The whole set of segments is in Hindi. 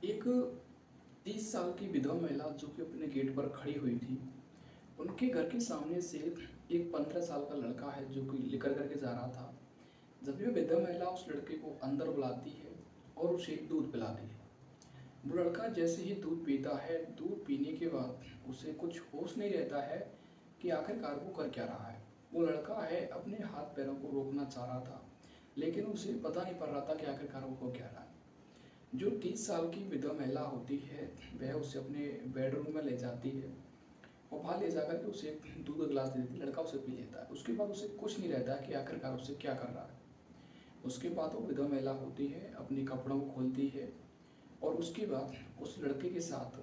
एक 30 साल की विधवा महिला जो कि अपने गेट पर खड़ी हुई थी, उनके घर के सामने से एक 15 साल का लड़का है जो कि लेकर करके जा रहा था। जब भी वो विधवा महिला उस लड़के को अंदर बुलाती है और उसे दूध पिलाती है। वो लड़का जैसे ही दूध पीता है, दूध पीने के बाद उसे कुछ होश नहीं रहता है कि आखिरकार वो कर क्या रहा है। वो लड़का है अपने हाथ पैरों को रोकना चाह रहा था, लेकिन उसे पता नहीं पड़ रहा था कि आखिरकार वो हो क्या रहा है। जो 30 साल की विधवा महिला होती है, वह उसे अपने बेडरूम में ले जाती है और वहाँ ले जाकर के उसे एक दूध का गिलास दे देती है। लड़का उसे पी लेता है। उसके बाद उसे कुछ नहीं रहता है कि आखिरकार उसे क्या कर रहा है। उसके बाद वो विधवा महिला होती है, अपने कपड़ों को खोलती है और उसके बाद उस लड़के के साथ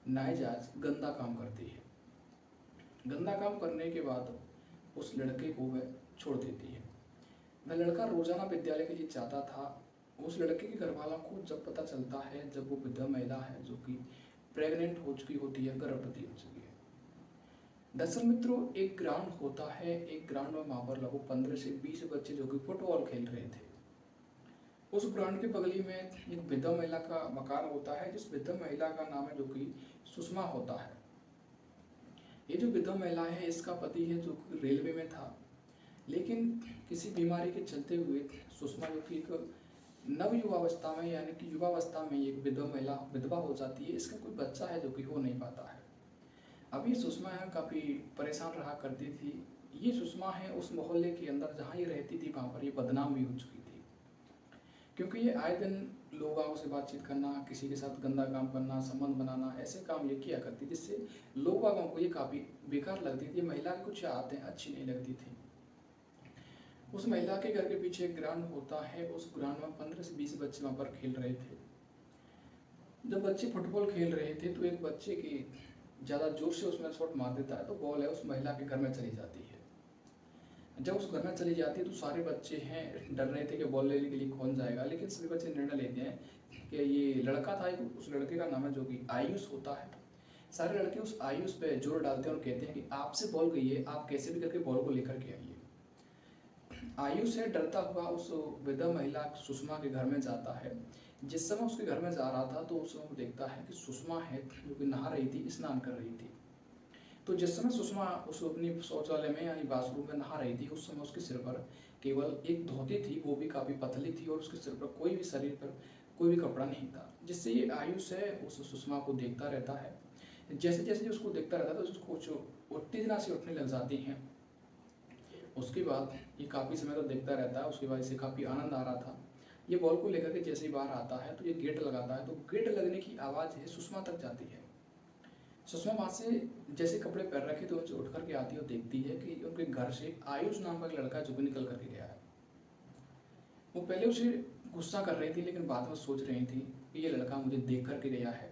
नाजायज गंदा काम करती है। गंदा काम करने के बाद उस लड़के को वह छोड़ देती है। वह लड़का रोजाना विद्यालय के लिए जाता था। उस लड़के के घर वालों को जब पता चलता है, जब वो विधवा महिला है जो कि प्रेग्नेंट हो चुकी होती है, गर्भवती हो चुकी है। दरअसल मित्रों, एक ग्राउंड होता है, एक ग्राउंड में वहाँ पर लगभग 15 से 20 बच्चे जो कि फुटबॉल खेल रहे थे। उस ग्राउंड के बगली में एक विधवा महिला का मकान होता है, जिस विधवा महिला का नाम है जो कि सुषमा होता है। ये जो विधवा महिला है, इसका पति है जो कि रेलवे में था, लेकिन किसी बीमारी के चलते हुए सुषमा जो कि एक नव युवावस्था में यानी कि युवावस्था में एक विधवा महिला विधवा हो जाती है। इसका कोई बच्चा है जो कि हो नहीं पाता है। अभी सुषमा है काफ़ी परेशान रहा करती थी। ये सुषमा है उस मोहल्ले के अंदर जहाँ ये रहती थी, वहाँ पर ये बदनाम भी हो चुकी थी, क्योंकि ये आए दिन लोगों से बातचीत करना, किसी के साथ गंदा काम करना, संबंध बनाना, ऐसे काम ये किया करती, जिससे लोगों को ये काफ़ी बेकार लगती थी। महिला की कुछ आदतें अच्छी नहीं लगती थी। उस महिला के घर के पीछे एक ग्राउंड होता है। उस ग्राउंड में 15 से 20 बच्चे वहाँ पर खेल रहे थे। जब बच्चे फुटबॉल खेल रहे थे तो एक बच्चे की ज़्यादा जोर से उसमें शॉट मार देता है, तो बॉल है उस महिला के घर में चली जाती है। जब उस घर में चली जाती है तो सारे बच्चे हैं डर रहे थे कि बॉल लेने के लिए कौन जाएगा, लेकिन सभी बच्चे निर्णय लेते हैं कि ये लड़का था, उस लड़के का नाम है जो कि आयुष होता है। सारे लड़के उस आयुष पे जोर डालते हैं और कहते हैं कि आपसे बॉल गई है, आप कैसे भी करके बॉल को लेकर के आइए। आयुष से डरता हुआ उस विधवा महिला सुषमा के घर में जाता है। जिस समय उसके घर में जा रहा था तो उस समय वो देखता है कि सुषमा है जो कि नहा रही थी, स्नान कर रही थी। तो जिस समय सुषमा उस अपनी शौचालय में यानी बाथरूम में नहा रही थी, उस समय उसके सिर पर केवल एक धोती थी, वो भी काफ़ी पतली थी, और उसके सिर पर कोई भी शरीर पर कोई भी कपड़ा नहीं था। जिससे ये आयुष है उस सुषमा को देखता रहता है। जैसे जैसे उसको देखता रहता है तो उसको कुछ उत्तेजना से उठने लग जाती हैं। उसके बाद ये काफ़ी समय तक देखता रहता है। उसके बाद इसे काफ़ी आनंद आ रहा था। ये बॉल को लेकर के जैसे ही बाहर आता है तो ये गेट लगाता है, तो गेट लगने की आवाज़ है सुषमा तक जाती है। सुषमा वहाँ से जैसे कपड़े पहन रखे तो उनसे उठ करके आती है और देखती है कि उनके घर से आयुष नाम का एक लड़का जो कि निकल करके गया है। वो पहले उसे गुस्सा कर रही थी, लेकिन बाद में सोच रही थी कि ये लड़का मुझे देख करके गया है।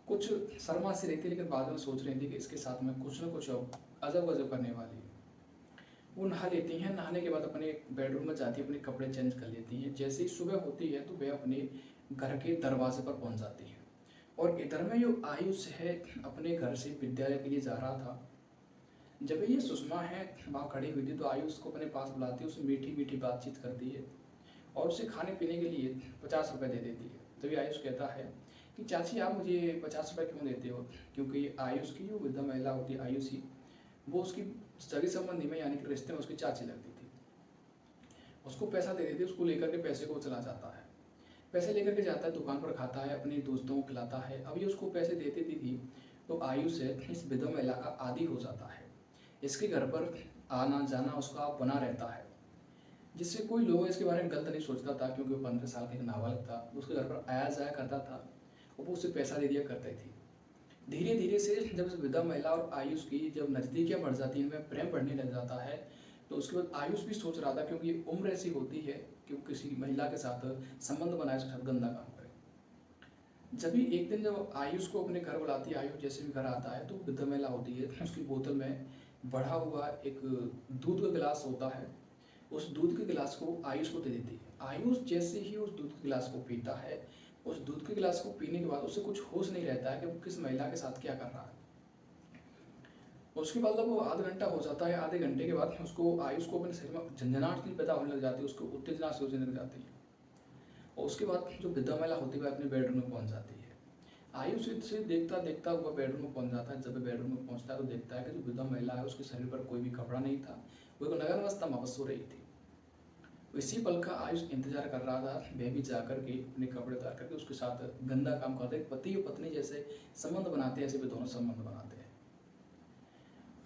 कुछ शर्मा सी रही थी, लेकिन बाद में सोच रही थी कि इसके साथ में कुछ न कुछ अजब गजब करने वाली है। वो नहा लेती हैं। नहाने के बाद अपने बेडरूम में जाती है, अपने कपड़े चेंज कर लेती हैं। जैसे ही सुबह होती है तो वह अपने घर के दरवाजे पर पहुंच जाती हैं। और इधर में जो आयुष है अपने घर से विद्यालय के लिए जा रहा था। जब ये सुषमा है वहाँ खड़ी हुई थी तो आयुष को अपने पास बुलाती है, उससे मीठी मीठी बातचीत करती है और उसे खाने पीने के लिए 50 रुपये दे देती है। तभी आयुष कहता है कि चाची आप मुझे 50 रुपये क्यों देते हो, क्योंकि आयुष की जो वृद्धा महिला होती है आयुषी, वो उसकी सगी संबंधी में यानी कि रिश्ते में उसकी चाची लगती थी। उसको पैसा दे देती है, उसको लेकर के पैसे को चला जाता है। पैसे लेकर के जाता है, दुकान पर खाता है, अपने दोस्तों को खिलाता है। अभी उसको पैसे देती थी तो आयुष है इस विधवा महिला का आदी हो जाता है। इसके घर पर आना जाना उसका बना रहता है, जिससे कोई लोग इसके बारे में गलत नहीं सोचता था, क्योंकि वो 15 साल का एक नाबालिग था। उसके घर पर आया जाया करता था और वो उसे पैसा दे दिया करती थी। धीरे धीरे से जब इस विधवा महिला और आयुष की जब नज़दीकियाँ बढ़ जाती हैं, इनमें प्रेम बढ़ने लग जाता है, तो उसके बाद आयुष भी सोच रहा था, क्योंकि ये उम्र ऐसी होती है कि वो किसी महिला के साथ संबंध बनाए, उसके साथ गंदा काम करे। जब भी एक दिन जब आयुष को अपने घर बुलाती है, आयुष जैसे भी घर आता है तो वृद्ध महिला होती है, उसकी बोतल में बढ़ा हुआ एक दूध का गिलास होता है। उस दूध के गिलास को आयुष को दे देती है। आयुष जैसे ही उस दूध के गिलास को पीता है, उस दूध के गिलास को पीने के बाद उसे कुछ होश नहीं रहता है कि वो किस महिला के साथ क्या कर रहा है। उसके बाद जब वो आधा घंटा हो जाता है, आधे घंटे के बाद उसको आयुष को अपने शरीर में झंझनाहट सी पैदा होने लग जाती है, उसको उत्तेजना से होने लग जाती है। और उसके बाद जो वृद्धा महिला होती है वह अपने बेडरूम में पहुंच जाती है। आयुष इसे देखता देखता हुआ बेडरूम में पहुंच जाता है। जब वह बेडरूम में पहुंचता है तो देखता है कि जो वृद्धा महिला है उसके शरीर पर कोई भी कपड़ा नहीं था, वो एक नग्न अवस्था में सो रही थी। इसी पल का आयुष इंतजार कर रहा था, वह भी जाकर के अपने कपड़े उतार करके उसके साथ गंदा काम करते, पति और पत्नी जैसे संबंध बनाते हैं, ऐसे भी दोनों संबंध बनाते हैं।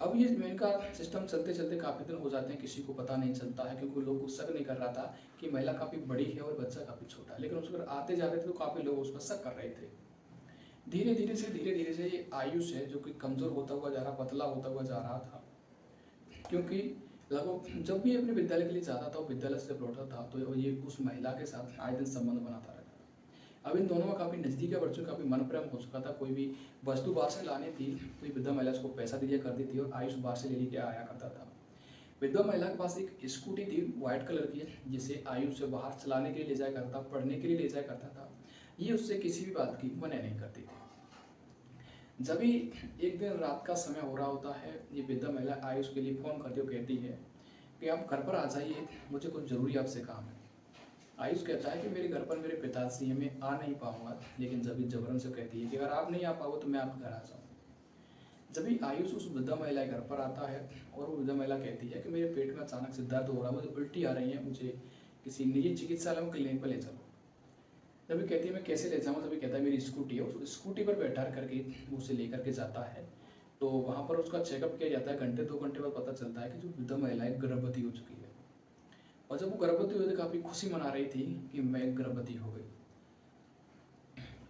अब ये इनका सिस्टम चलते चलते काफ़ी दिन हो जाते हैं, किसी को पता नहीं चलता है, क्योंकि लोग शक नहीं कर रहा था कि महिला काफ़ी बड़ी है और बच्चा काफ़ी छोटा है। लेकिन उस पर आते जाते थे तो काफ़ी लोग उस पर शक कर रहे थे। धीरे धीरे से ये आयुष है जो कि कमज़ोर होता हुआ जा रहा, पतला होता हुआ जा रहा था। क्योंकि लगभग जब भी अपने विद्यालय के लिए जाता था, विद्यालय से लौटता था तो ये उस महिला के साथ आए दिन संबंध बनाता रहता। अब इन दोनों में काफ़ी नज़दीकी बढ़ चुका, काफ़ी मन प्रेम हो चुका था। कोई भी वस्तु बाहर से लानी थी तो ये वृद्धा महिला उसको पैसा दिया करती थी और आयुष बाहर से ले लेके आया करता था। विधवा महिला के पास एक स्कूटी थी व्हाइट कलर की, जिसे आयुष से बाहर चलाने के लिए ले जाया करता, पढ़ने के लिए ले जाया करता था। ये उससे किसी भी बात की मना नहीं करती थी। जब भी एक दिन रात का समय हो रहा होता है, ये वृद्धा महिला आयुष के लिए फ़ोन करती और कहती है कि आप घर पर आ जाइए, मुझे कुछ ज़रूरी आपसे काम है। आयुष कहता है कि मेरे घर पर मेरे पिताजी हैं, मैं आ नहीं पाऊंगा। लेकिन जब जबरन से कहती है कि अगर आप नहीं आ पाओगे तो मैं आपके घर आ जाऊँ। जब भी आयुष उस वृद्धा महिला के घर पर आता है और वो वृद्धा महिला कहती है कि मेरे पेट में अचानक से दर्द हो रहा है, मुझे उल्टी आ रही है, मुझे किसी निजी चिकित्सालय में क्लिनिक पर ले चलो। जब भी कहती है मैं कैसे ले जाऊँ, तभी कहता है मेरी स्कूटी है। उस स्कूटी पर बैठा करके वो उसे लेकर के जाता है। तो वहाँ पर उसका चेकअप किया जाता है। घंटे 2 घंटे बाद पता चलता है कि जो वृद्धा महिला है गर्भवती हो चुकी है। और जब वो गर्भवती हुई तो काफ़ी खुशी मना रही थी कि मैं गर्भवती हो गई।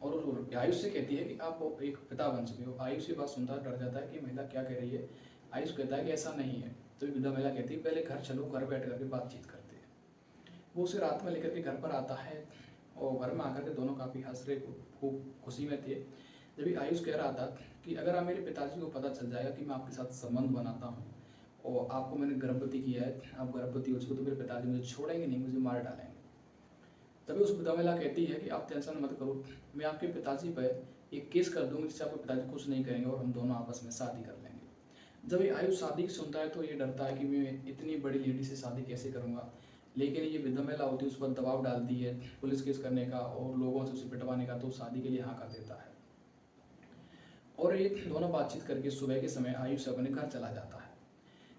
और आयुष से कहती है कि आप एक पिता बन चुके हो। आयुष ये बात सुनता डर जाता है कि महिला क्या कह रही है। आयुष कहता है कि ऐसा नहीं है। तो वृद्धा महिला कहती है पहले घर चलो, घर बैठ करके बातचीत करते हैं। वो उसे रात में लेकर के घर पर आता है और घर में आकर के दोनों काफ़ी हंस रहे, खूब खुशी में थे। जब भी आयुष कह रहा था कि अगर आप मेरे पिताजी को पता चल जाएगा कि मैं आपके साथ संबंध बनाता हूँ और आपको मैंने गर्भवती किया है, आप गर्भवती हो चुके, तो मेरे पिताजी मुझे छोड़ेंगे नहीं, मुझे मार डालेंगे। तभी उस वृद्धा महिला कहती है कि आप टेंशन मत करो, मैं आपके पिताजी पर एक केस कर दूंगी जिससे आपके पिताजी कुछ नहीं करेंगे और हम दोनों आपस में शादी कर लेंगे। जब ये आयुष शादी सुनता है तो ये डरता है कि मैं इतनी बड़ी लेडी से शादी कैसे करूँगा। लेकिन ये वृद्धा महिला होती है, उस पर दबाव डालती है पुलिस केस करने का और लोगों से उसे पिटवाने का, तो शादी के लिए हाँ कर देता है। और ये दोनों बातचीत करके सुबह के समय आयुष अपने घर चला जाता है।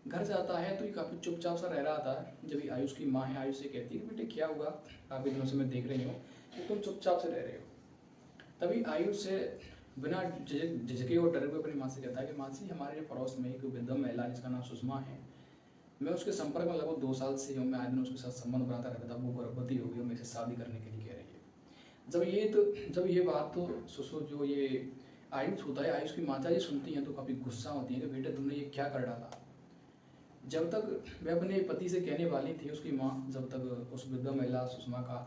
घर जाता है तो ये काफ़ी चुपचाप सा रह रहा था। जब ये आयुष की माँ है, आयुष से कहती है कि बेटे क्या हुआ, काफ़ी दिनों से मैं देख रही हूँ कि तुम चुपचाप से रह रहे हो। तभी आयुष से बिना झिझके और डरे हुए अपनी माँ से कहता है कि माँ जी, हमारे पड़ोस में एक वृद्ध महिला जिसका नाम सुषमा है, मैं उसके संपर्क में लगभग 2 साल से हूँ। मैं आज दिन उसके साथ संबंध बनाता रहता था। वो गर्भवती हो गई और मेरे से शादी करने के लिए कह रही है। जब ये बात तो सुसु जो ये आयुष होता है, आयुष की माता जी सुनती हैं तो काफ़ी गुस्सा होती है कि बेटे तुमने ये क्या कर डाला। जब तक मैं अपने पति से कहने वाली थी उसकी माँ, जब तक उस वृद्धा महिला सुषमा का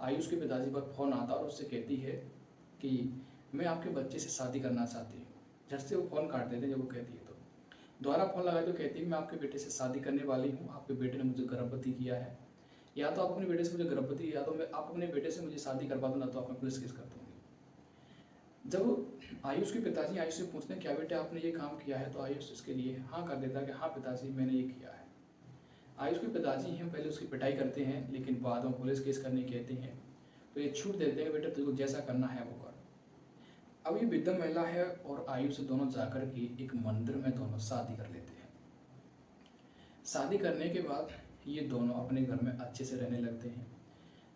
आयुष के पिताजी पर फ़ोन आता और उससे कहती है कि मैं आपके बच्चे से शादी करना चाहती हूँ। झट से वो फ़ोन काट देते हैं जब वो कहती है। तो दोबारा फ़ोन लगाए तो कहती है मैं आपके बेटे से शादी करने वाली हूँ, आपके बेटे ने मुझे गर्भवती किया है। या तो आप अपने बेटे से मुझे गर्भवती, या तो मैं आप अपने बेटे से मुझे शादी करवा दो, ना तो आप मैं पुलिस केस कर दूँगी। जब आयुष के पिताजी आयुष से पूछते हैं क्या बेटे आपने ये काम किया है, तो आयुष इसके लिए हाँ कर देता है कि हाँ पिताजी मैंने ये किया है। आयुष के पिताजी हैं, पहले उसकी पिटाई करते हैं लेकिन बाद में पुलिस केस करने कहते हैं तो ये छूट देते हैं, बेटे तुझको जैसा करना है वो कर। अब ये वृद्ध महिला है और आयुष दोनों जाकर के एक मंदिर में दोनों शादी कर लेते हैं। शादी करने के बाद ये दोनों अपने घर में अच्छे से रहने लगते हैं।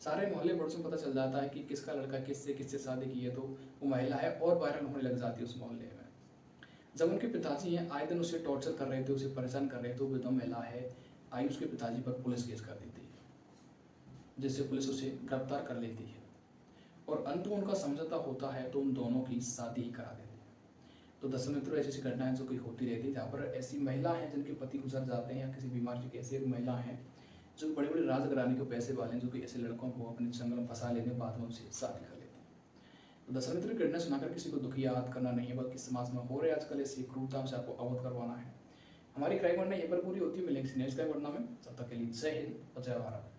सारे मोहल्ले पड़ोस में पता चल जाता है कि किसका लड़का किससे शादी की है, तो वो महिला है और वायरल होने लग जाती है उस मोहल्ले में। जब उनके पिताजी हैं आए दिन उसे टॉर्चर कर रहे थे, उसे परेशान कर रहे थे, तो वृद्ध महिला है आयुष के पिताजी पर पुलिस केस कर देती है, जिससे पुलिस उसे गिरफ्तार कर लेती है और अंत में उनका समझौता होता है तो उन दोनों की शादी ही करा देते हैं। तो दरअसल मित्रों ऐसी घटनाएं जो कि होती रहती है, जहाँ पर ऐसी महिला हैं जिनके पति गुजर जाते हैं या किसी बीमारी की, ऐसी महिला हैं जो बड़े बड़े राजघराने के पैसे वाले हैं, जो कि ऐसे लड़कों को अपने चंगल में फंसा लेते हैं, बाद में उनसे शादी कर लेते हैं। तो दरअसल मित्रों घटना सुनाकर किसी को दुखी याद करना नहीं है, बल्कि समाज में हो रहे आजकल ऐसी क्रूरता से आपको अवगत करवाना है। हमारी क्राइम घटना यहीं पर पूरी होती है। मिलेंगे नेक्स्ट क्राइम घटना में, तब तक के लिए जय हिंद और जय भारत।